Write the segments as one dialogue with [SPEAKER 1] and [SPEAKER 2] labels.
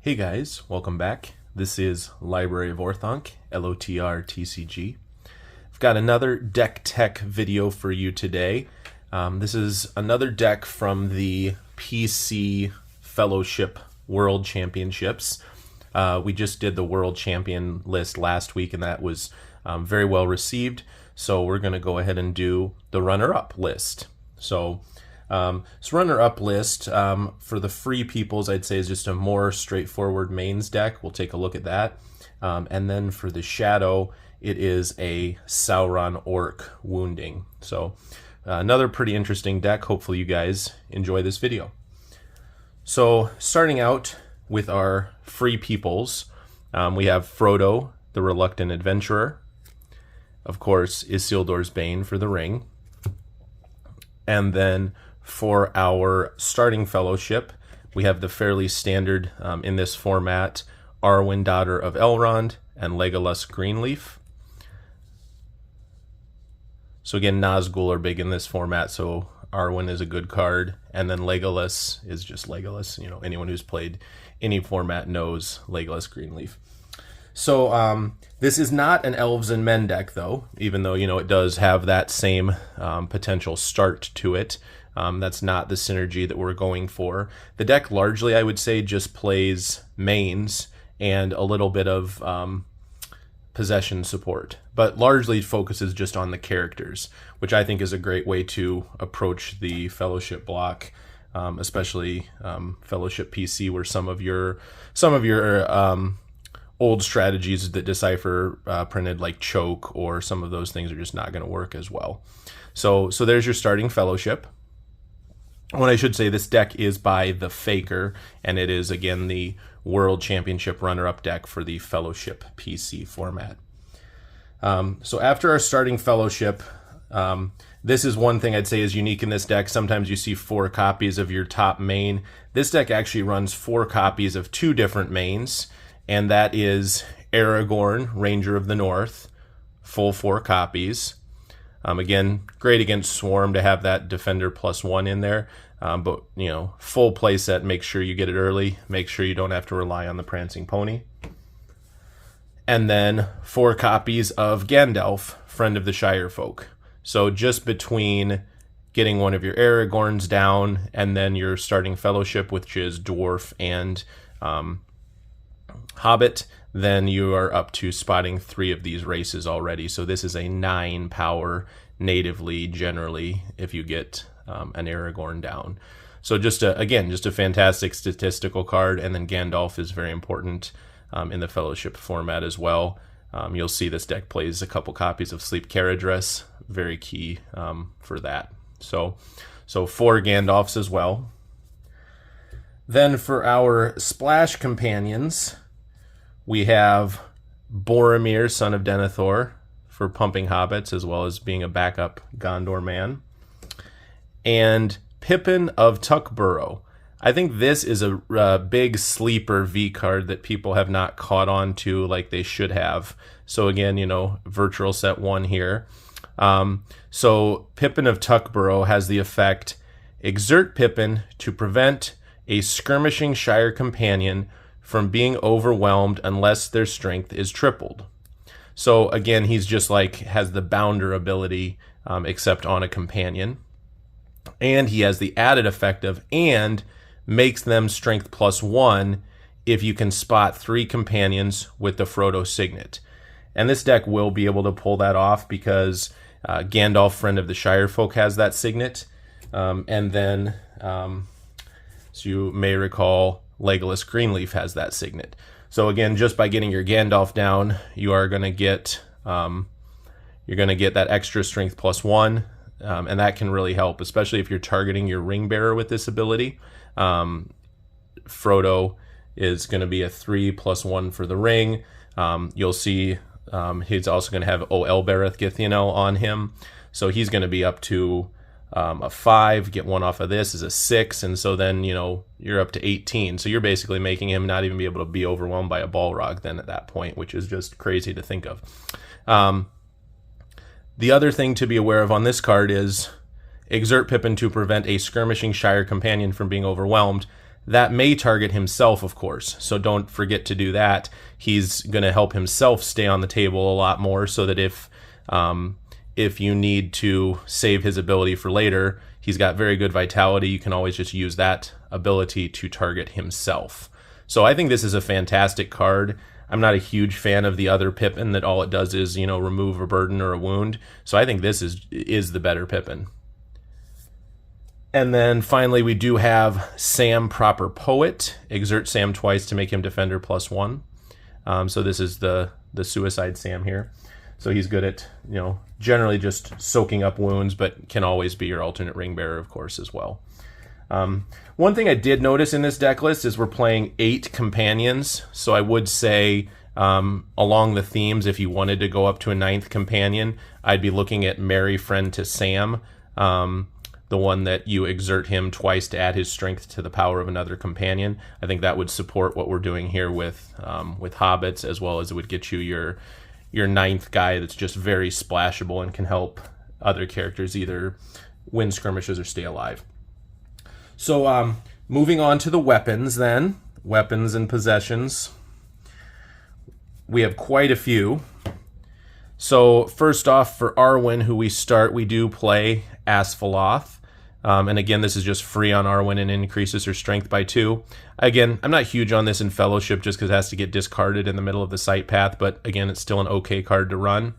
[SPEAKER 1] Hey guys, welcome back. This is Library of Orthanc, LOTR TCG. I've got another deck tech video for you today. This is another deck from the PC Fellowship World Championships. We just did the World Champion list last week and that was very well received. So we're going to go ahead and do the runner-up list. So this runner-up list for the free peoples, I'd say, is just a more straightforward mains deck. We'll take a look at that. And then for the shadow, it is a Sauron Orc Wounding. So another pretty interesting deck. Hopefully you guys enjoy this video. So starting out with our free peoples, we have Frodo, the Reluctant Adventurer. Of course, Isildur's Bane for the ring. And then for our starting fellowship, we have the fairly standard in this format, Arwen, Daughter of Elrond, and Legolas Greenleaf. So again, Nazgul are big in this format, so Arwen is a good card, and then Legolas is just Legolas. You know, anyone who's played any format knows Legolas Greenleaf. So this is not an Elves and Men deck, though, even though, you know, it does have that same potential start to it. That's not the synergy that we're going for. The deck largely, I would say, just plays mains and a little bit of possession support, but largely focuses just on the characters, which I think is a great way to approach the Fellowship block, especially Fellowship PC, where some of your old strategies that Decipher printed, like Choke or some of those things, are just not going to work as well. So there's your starting Fellowship. What I should say, this deck is by the Faker, and it is, again, the World Championship runner-up deck for the Fellowship PC format. So after our starting Fellowship, this is one thing I'd say is unique in this deck. Sometimes you see 4 copies of your top main. This deck actually runs 4 copies of 2 different mains, and that is Aragorn, Ranger of the North, full 4 copies. Again, great against Swarm to have that Defender +1 in there, but, you know, full play set. Make sure you get it early. Make sure you don't have to rely on the Prancing Pony. And then 4 copies of Gandalf, Friend of the Shirefolk. So just between getting one of your Aragorns down and then your starting Fellowship, which is Dwarf and Hobbit, then you are up to spotting 3 of these races already. So this is a 9 power natively, generally, if you get an Aragorn down. So just a fantastic statistical card. And then Gandalf is very important in the Fellowship format as well. You'll see this deck plays a couple copies of Sleep Caradress, very key for that. So 4 Gandalfs as well. Then for our Splash Companions, we have Boromir, son of Denethor, for pumping hobbits, as well as being a backup Gondor man. And Pippin of Tuckborough. I think this is a big sleeper V card that people have not caught on to like they should have. So again, you know, virtual set 1 here. So Pippin of Tuckborough has the effect, exert Pippin to prevent a skirmishing Shire companion from being overwhelmed unless their strength is tripled. So again, he's just like has the bounder ability, except on a companion. And he has the added effect of and makes them strength +1 if you can spot 3 companions with the Frodo signet. And this deck will be able to pull that off because Gandalf, Friend of the Shirefolk, has that signet. And then, so you may recall, Legolas Greenleaf has that signet. So again, just by getting your Gandalf down, you are going to get that extra strength +1, and that can really help, especially if you're targeting your ring bearer with this ability. Frodo is going to be a 3 +1 for the ring. You'll see he's also going to have O Elbereth Githyanel on him, so he's going to be up to a 5, get 1 off of this is a 6, and so then, you know, you're up to 18. So you're basically making him not even be able to be overwhelmed by a Balrog then at that point, which is just crazy to think of. The other thing to be aware of on this card is exert Pippin to prevent a skirmishing Shire companion from being overwhelmed. that may target himself, of course. So don't forget to do that. He's going to help himself stay on the table a lot more, so that if you need to save his ability for later, he's got very good vitality. You can always just use that ability to target himself. So I think this is a fantastic card. I'm not a huge fan of the other Pippin that all it does is, remove a burden or a wound. So I think this is the better Pippin. And then finally we do have Sam Proper Poet. Exert Sam twice to make him Defender +1. So this is the Suicide Sam here. So he's good at, generally just soaking up wounds, but can always be your alternate ring bearer, of course, as well. One thing I did notice in this deck list is we're playing 8 companions. So I would say along the themes, if you wanted to go up to a 9th companion, I'd be looking at Merry Friend to Sam, the one that you exert him twice to add his strength to the power of another companion. I think that would support what we're doing here with Hobbits, as well as it would get you your 9th guy that's just very splashable and can help other characters either win skirmishes or stay alive. So moving on to the weapons then. Weapons and possessions. We have quite a few. So first off, for Arwen, who we start, we do play Asphaloth. And again, this is just free on Arwen and increases her strength by 2. Again, I'm not huge on this in Fellowship just because it has to get discarded in the middle of the sight path, but again, it's still an okay card to run.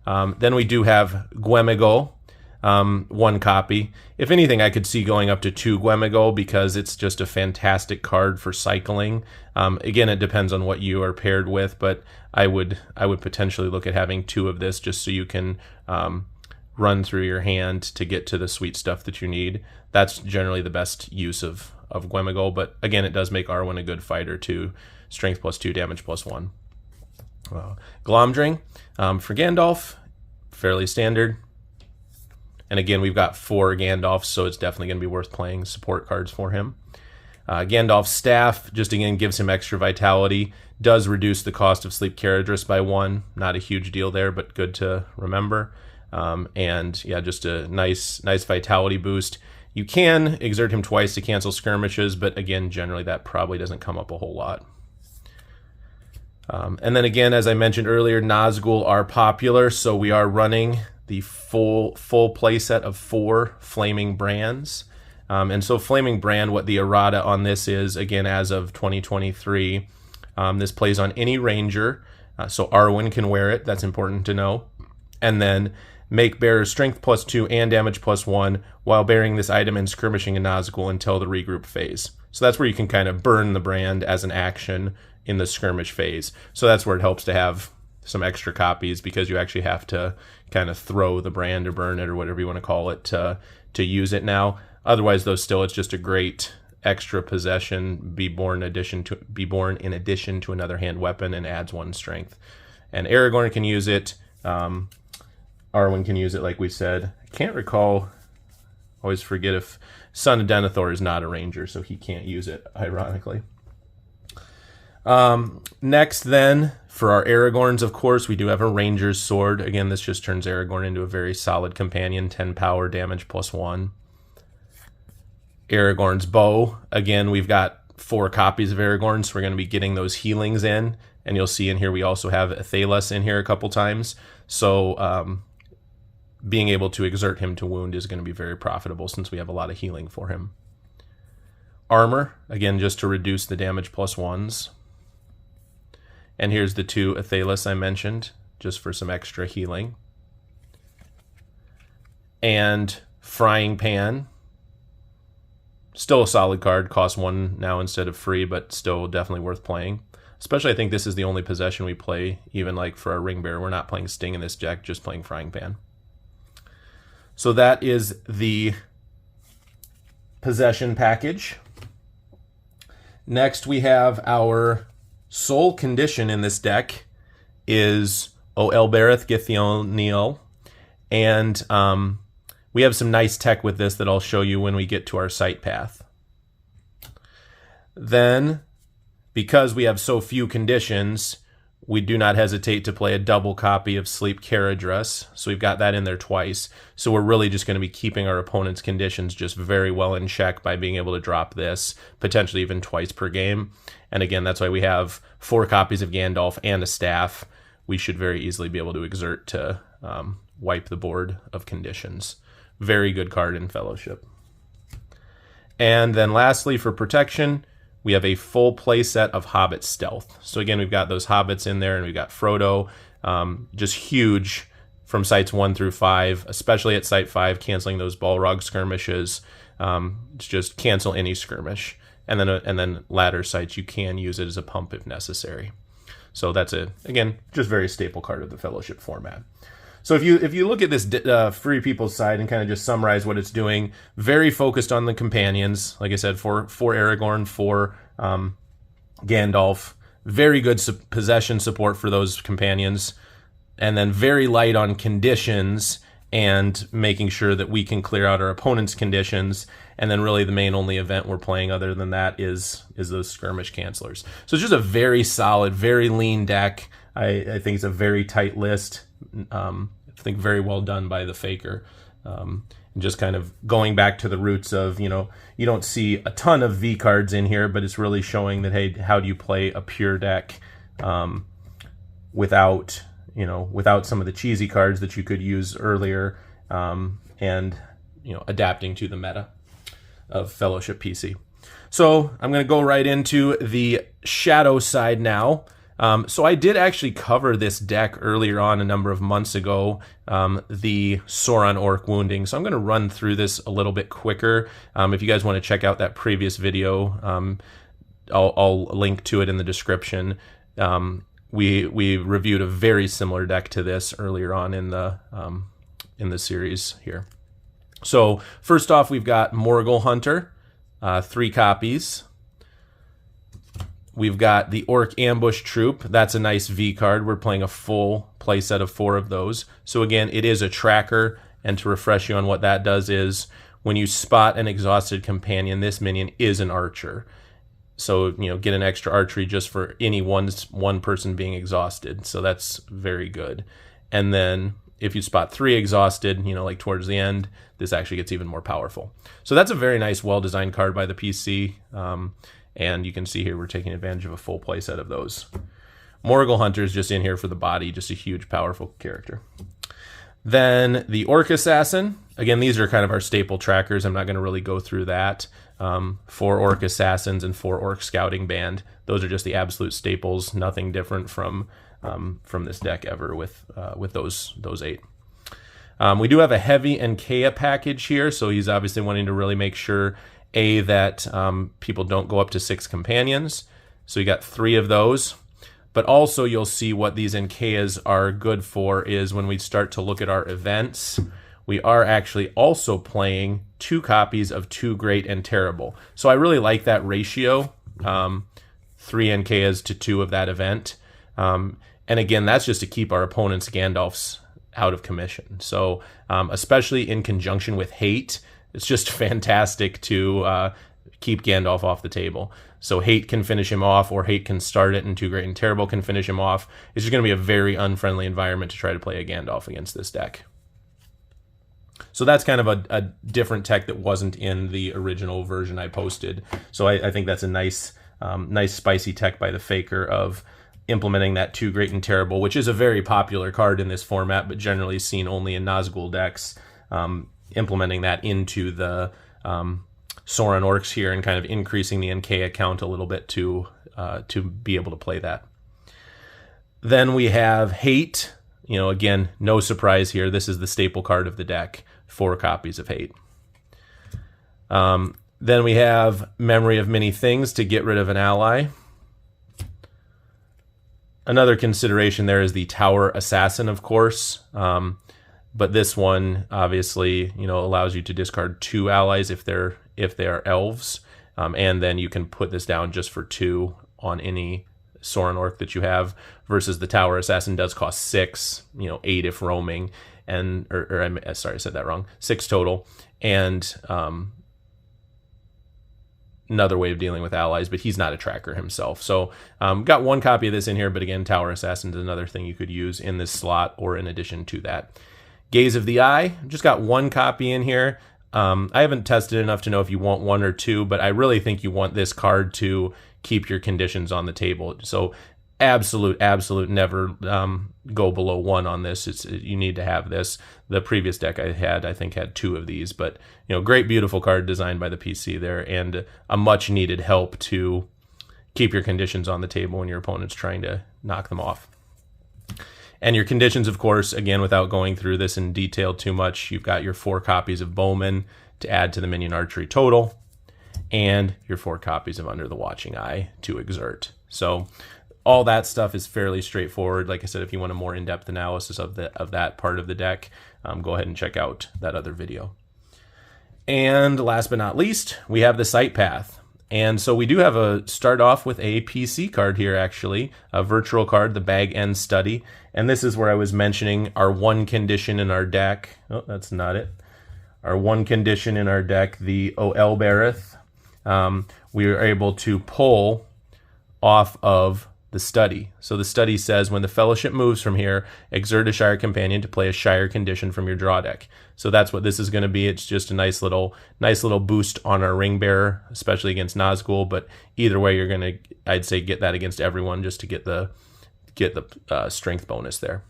[SPEAKER 1] Then we do have Gwemigol, 1 copy. If anything, I could see going up to 2 Gwemigol because it's just a fantastic card for cycling. Again, it depends on what you are paired with, but I would potentially look at having 2 of this just so you can run through your hand to get to the sweet stuff that you need. That's generally the best use of Gwemigol, but again, it does make Arwen a good fighter too. Strength +2, damage +1. Glomdring for Gandalf, fairly standard. And again, we've got 4 Gandalfs, so it's definitely going to be worth playing support cards for him. Gandalf's Staff, just again, gives him extra vitality. Does reduce the cost of Sleep Caradhras by 1. Not a huge deal there, but good to remember. And yeah, just a nice vitality boost. You can exert him twice to cancel skirmishes, but again, generally that probably doesn't come up a whole lot. And then again, as I mentioned earlier, Nazgul are popular, so we are running the full play set of 4 Flaming Brands. And so Flaming Brand, what the errata on this is, again, as of 2023, this plays on any ranger, so Arwen can wear it, that's important to know. And then make bearer strength +2 and damage +1 while bearing this item and skirmishing a Nazgul until the regroup phase. So that's where you can kind of burn the brand as an action in the skirmish phase. So that's where it helps to have some extra copies, because you actually have to kind of throw the brand or burn it or whatever you want to call it to use it now. Otherwise, though, still it's just a great extra possession, be born in addition to another hand weapon, and adds 1 strength. And Aragorn can use it. Arwen can use it, like we said. I can't recall. Always forget if Son of Denethor is not a ranger, so he can't use it, ironically. Next, then, for our Aragorns, of course, we do have a Ranger's Sword. Again, this just turns Aragorn into a very solid companion. 10 power, damage +1. Aragorn's Bow. Again, we've got 4 copies of Aragorn, so we're going to be getting those healings in. And you'll see in here we also have Athelas in here a couple times. So being able to exert him to wound is going to be very profitable since we have a lot of healing for him. Armor, again, just to reduce the damage +1s. And here's the 2 Athelas I mentioned, just for some extra healing. And Frying Pan. Still a solid card, costs 1 now instead of free, but still definitely worth playing. Especially, I think this is the only possession we play, even like for our Ring Bearer. We're not playing Sting in this deck, just playing Frying Pan. So that is the possession package. Next, we have our sole condition in this deck is O Elbereth Githionil. And we have some nice tech with this that I'll show you when we get to our sight path. Then, because we have so few conditions, we do not hesitate to play a double copy of Sleep Caradress. So we've got that in there twice. So we're really just going to be keeping our opponent's conditions just very well in check by being able to drop this, potentially even twice per game. And again, that's why we have 4 copies of Gandalf and a staff. We should very easily be able to exert to wipe the board of conditions. Very good card in Fellowship. And then lastly, for protection, we have a full play set of Hobbit Stealth. So again, we've got those hobbits in there, and we've got Frodo, just huge from sites 1 through 5, especially at site 5, canceling those Balrog skirmishes. Just cancel any skirmish. And then ladder sites, you can use it as a pump if necessary. So that's again, just very staple card of the Fellowship format. So if you look at this Free People's side and kind of just summarize what it's doing, very focused on the companions. Like I said, for Aragorn, for Gandalf, very good possession support for those companions, and then very light on conditions and making sure that we can clear out our opponent's conditions. And then really the main only event we're playing other than that is those skirmish cancelers. So it's just a very solid, very lean deck. I think it's a very tight list. I think very well done by the Faker. And just kind of going back to the roots of, you don't see a ton of V cards in here, but it's really showing that, hey, how do you play a pure deck without some of the cheesy cards that you could use earlier, and adapting to the meta of Fellowship PC. So I'm going to go right into the shadow side now. So I did actually cover this deck earlier on a number of months ago, the Sauron Orc Wounding. So I'm going to run through this a little bit quicker. If you guys want to check out that previous video, I'll link to it in the description. We reviewed a very similar deck to this earlier on in the series here. So first off, we've got Morgul Hunter, 3 copies. We've got the Orc Ambush Troop. That's a nice V card. We're playing a full play set of 4 of those. So again, it is a tracker, and to refresh you on what that does is when you spot an exhausted companion, this minion is an archer. So, get an extra archery just for any one person being exhausted. So that's very good. And then if you spot 3 exhausted, like towards the end, this actually gets even more powerful. So that's a very nice, well-designed card by the PC. And you can see here we're taking advantage of a full play set of those. Morgul Hunter is just in here for the body, just a huge, powerful character. Then the Orc Assassin. Again, these are kind of our staple trackers. I'm not going to really go through that. 4 Orc Assassins and 4 Orc Scouting Band. Those are just the absolute staples. Nothing different from this deck ever with those 8. We do have a heavy Enkea package here, so he's obviously wanting to really make sure that people don't go up to 6 companions. So you got 3 of those. But also you'll see what these Enkeas are good for is when we start to look at our events, we are actually also playing 2 copies of 2 Great and Terrible. So I really like that ratio, 3 Enkeas to 2 of that event. And again, that's just to keep our opponent's Gandalfs out of commission. So especially in conjunction with Hate, it's just fantastic to keep Gandalf off the table. So Hate can finish him off, or Hate can start it, and 2 Great and Terrible can finish him off. It's just going to be a very unfriendly environment to try to play a Gandalf against this deck. So that's kind of a different tech that wasn't in the original version I posted. So I think that's a nice spicy tech by the Faker of implementing that 2 Great and Terrible, which is a very popular card in this format, but generally seen only in Nazgul decks. Implementing that into the Sauron Orcs here and kind of increasing the NK count a little bit to be able to play that. Then we have Hate. Again, no surprise here. This is the staple card of the deck. 4 copies of Hate. Then we have Memory of Many Things to get rid of an ally. Another consideration there is the Tower Assassin, of course. But this one obviously, allows you to discard 2 allies if they are elves, and then you can put this down just for 2 on any Sauron Orc that you have. Versus the Tower Assassin does cost 6, 8 if roaming, and sorry, I said that wrong. 6 total, and another way of dealing with allies, but he's not a tracker himself. So got one copy of this in here, but again, Tower Assassin is another thing you could use in this slot or in addition to that. Gaze of the Eye, just got one copy in here. I haven't tested enough to know if you want one or two, but I really think you want this card to keep your conditions on the table. So absolute never go below one on this. You need to have this. The previous deck I think had two of these, but great, beautiful card designed by the PC there, and a much needed help to keep your conditions on the table when your opponent's trying to knock them off. And your conditions, of course, again, without going through this in detail too much, you've got your 4 copies of Bowman to add to the minion archery total, and your 4 copies of Under the Watching Eye to exert. So all that stuff is fairly straightforward. Like I said, if you want a more in-depth analysis of that part of the deck, go ahead and check out that other video. And last but not least, we have the Sight Path. And so we do start off with a PC card here, actually, a virtual card, the Bag End Study. And this is where I was mentioning our one condition in our deck. Oh, that's not it. Our one condition in our deck, the O Elbereth, we are able to pull off of the study. So the study says, when the Fellowship moves from here, exert a Shire Companion to play a Shire condition from your draw deck. So that's what this is going to be. It's just a nice little boost on our Ring Bearer, especially against Nazgul. But either way, you're going to, I'd say, get that against everyone just to get the strength bonus there.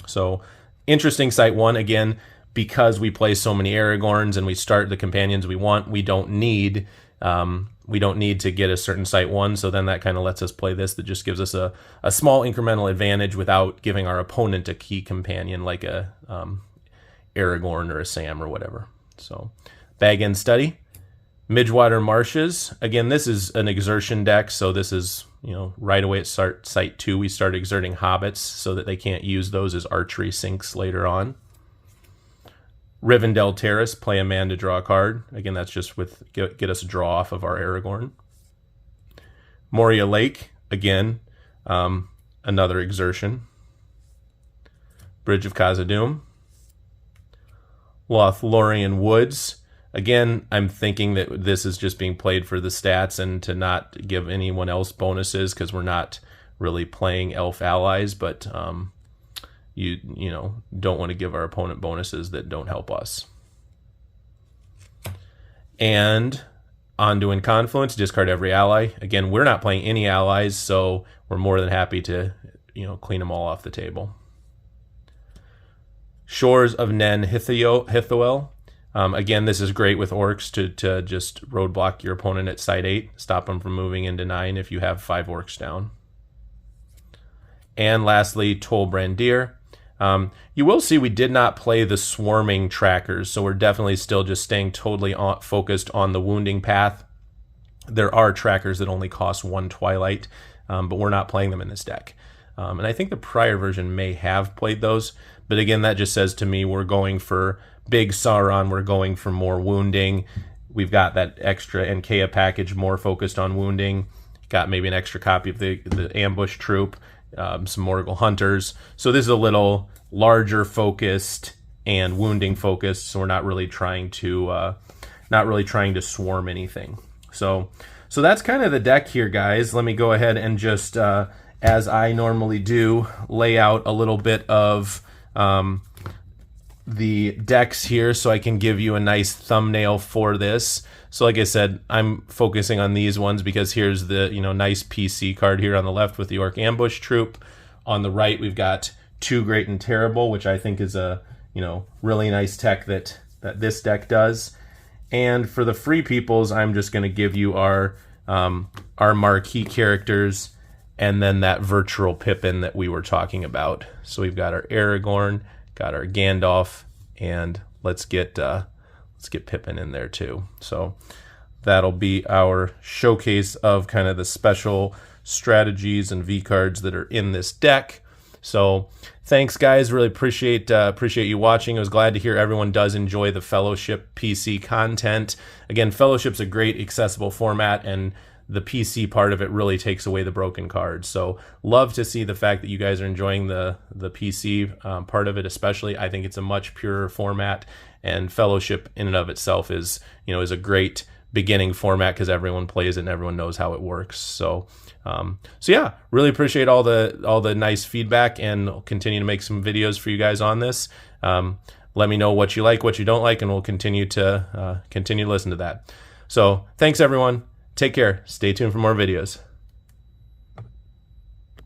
[SPEAKER 1] So interesting Sight 1. Again, because we play so many Aragorns and we start the companions we want, we don't need to get a certain Sight 1, so then that kind of lets us play this. That just gives us a small incremental advantage without giving our opponent a key companion like a Aragorn or a Sam or whatever. So Bag End Study. Midgewater Marshes. Again, this is an exertion deck, so this is, right away at Sight 2, we start exerting Hobbits so that they can't use those as archery sinks later on. Rivendell Terrace, play a man to draw a card. Again, that's just get us a draw off of our Aragorn. Moria Lake, again, another exertion. Bridge of Khazad-dum. Lothlorien Woods. Again, I'm thinking that this is just being played for the stats and to not give anyone else bonuses because we're not really playing elf allies, but you don't want to give our opponent bonuses that don't help us. And Anduin Confluence, discard every ally. Again, we're not playing any allies, so we're more than happy to clean them all off the table. Shores of Nen Hithoel. Again, this is great with Orcs to just roadblock your opponent at Sight 8, stop them from moving into 9 if you have 5 Orcs down. And lastly, Tol Brandir. You will see we did not play the swarming trackers, so we're definitely still just staying totally focused on the wounding path. There are trackers that only cost 1 Twilight, but we're not playing them in this deck. And I think the prior version may have played those, but again, that just says to me we're going for big Sauron, we're going for more wounding. We've got that extra Enkea package more focused on wounding. Got maybe an extra copy of the Ambush Troop, some Morgul Hunters. So this is a little larger focused and wounding focused, so we're not really trying to swarm anything. So that's kind of the deck here, guys. Let me go ahead and just, as I normally do, lay out a little bit of the decks here so I can give you a nice thumbnail for this. So like I said, I'm focusing on these ones because here's the nice PC card here on the left with the Orc Ambush Troop. On the right, we've got Too Great and Terrible, which I think is a really nice tech that this deck does. And for the free peoples, I'm just going to give you our marquee characters and then that virtual Pippin that we were talking about. So we've got our Aragorn, got our Gandalf, and let's get Pippin in there too. So that'll be our showcase of kind of the special strategies and V cards that are in this deck. So thanks, guys. Really appreciate you watching. I was glad to hear everyone does enjoy the Fellowship PC content. Again, Fellowship's a great accessible format, and the PC part of it really takes away the broken cards. So love to see the fact that you guys are enjoying the PC part of it, especially. I think it's a much purer format, and Fellowship in and of itself is a great beginning format because everyone plays it and everyone knows how it works. So yeah, really appreciate all the nice feedback, and I'll continue to make some videos for you guys on this. Let me know what you like, what you don't like, and we'll continue to listen to that. So thanks everyone. Take care. Stay tuned for more videos.